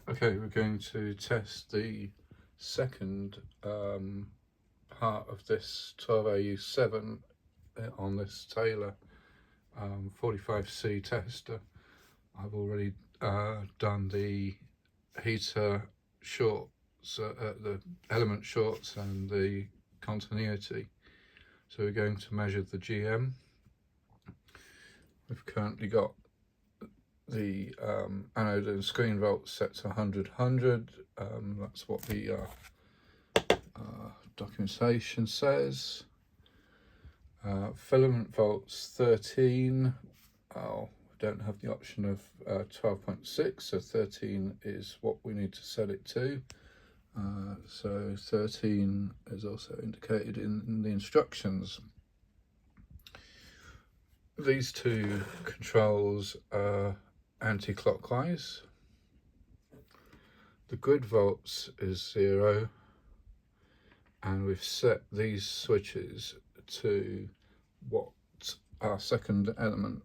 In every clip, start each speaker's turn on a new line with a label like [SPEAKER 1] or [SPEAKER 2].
[SPEAKER 1] Okay, we're going to test the second part of this 12AU7 on this Taylor 45C tester. I've already done the heater shorts, the element shorts and the continuity. So we're going to measure the GM. We've currently got the anode and screen volts set to 100. That's what the documentation says. Filament volts 13. Oh, we don't have the option of 12.6, so 13 is what we need to set it to. So 13 is also indicated in the instructions. These two controls are anti-clockwise. The grid volts is 0, and we've set these switches to what our second element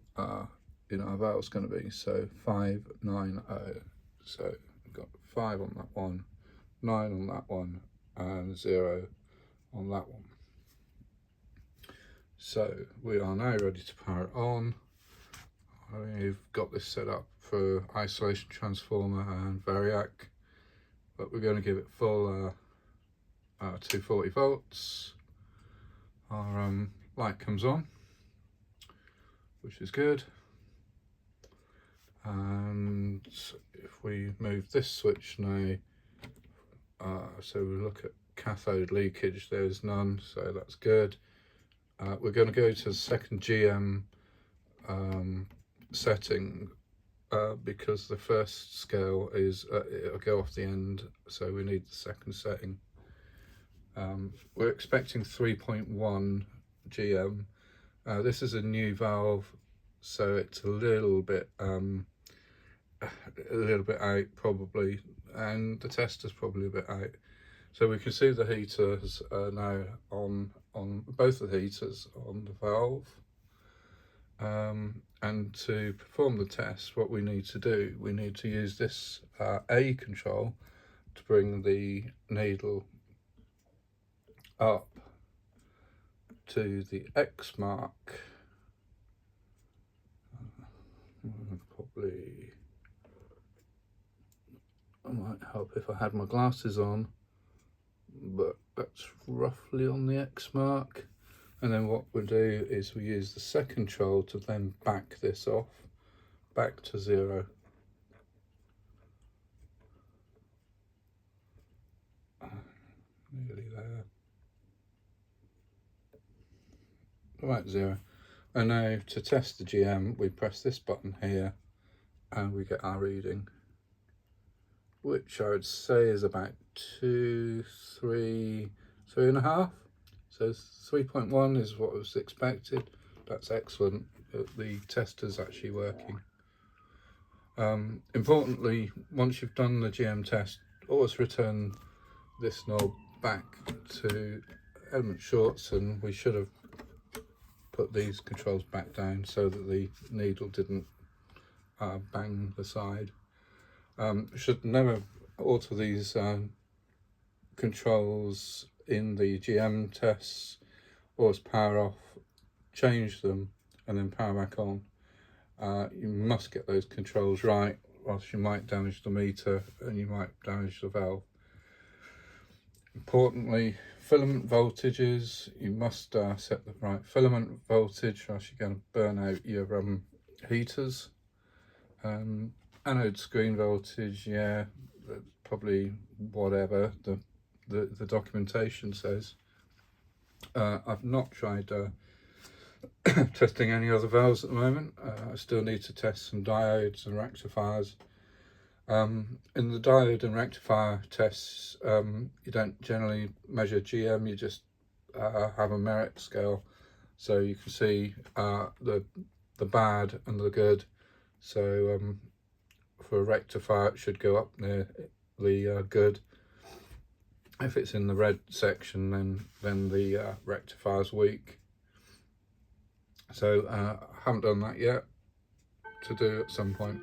[SPEAKER 1] in our valve is going to be, so 590. So we've got 5 on that one, 9 on that one, and 0 on that one. So we are now ready to power it on. We've got this set up for isolation transformer and variac, but we're going to give it full 240 volts. Our light comes on, which is good. And if we move this switch now, so we look at cathode leakage, there's none, so that's good. We're going to go to the second GM setting because the first scale is it'll go off the end, so we need the second setting. We're expecting 3.1 GM. This is a new valve, so it's a little bit out probably, and the tester's probably a bit out. So we can see the heaters are now on both the heaters on the valve. And to perform the test, what we need to do, we need to use this A control to bring the needle up to the X mark. Probably, it might help if I had my glasses on, but that's roughly on the X mark. And then what we'll do is we use the second control to then back this off, back to 0. Nearly there. Right, 0. And now to test the GM, we press this button here and we get our reading, which I would say is about 3.5. So 3.1 is what was expected. That's excellent. The tester's actually working. Importantly, once you've done the GM test, always return this knob back to element shorts, and we should have put these controls back down so that the needle didn't bang the side. Should never alter these controls in the GM tests. Always power off, change them, and then power back on. You must get those controls right, or else you might damage the meter and you might damage the valve. Importantly, filament voltages, you must set the right filament voltage, or else you're going to burn out your heaters. Anode screen voltage, yeah, probably whatever the documentation says. I've not tried testing any other valves at the moment. I still need to test some diodes and rectifiers. In the diode and rectifier tests, you don't generally measure GM, you just have a merit scale, so you can see the bad and the good. So for a rectifier, it should go up near the good. If it's in the red section, then the rectifier's weak. So I haven't done that yet, to do at some point.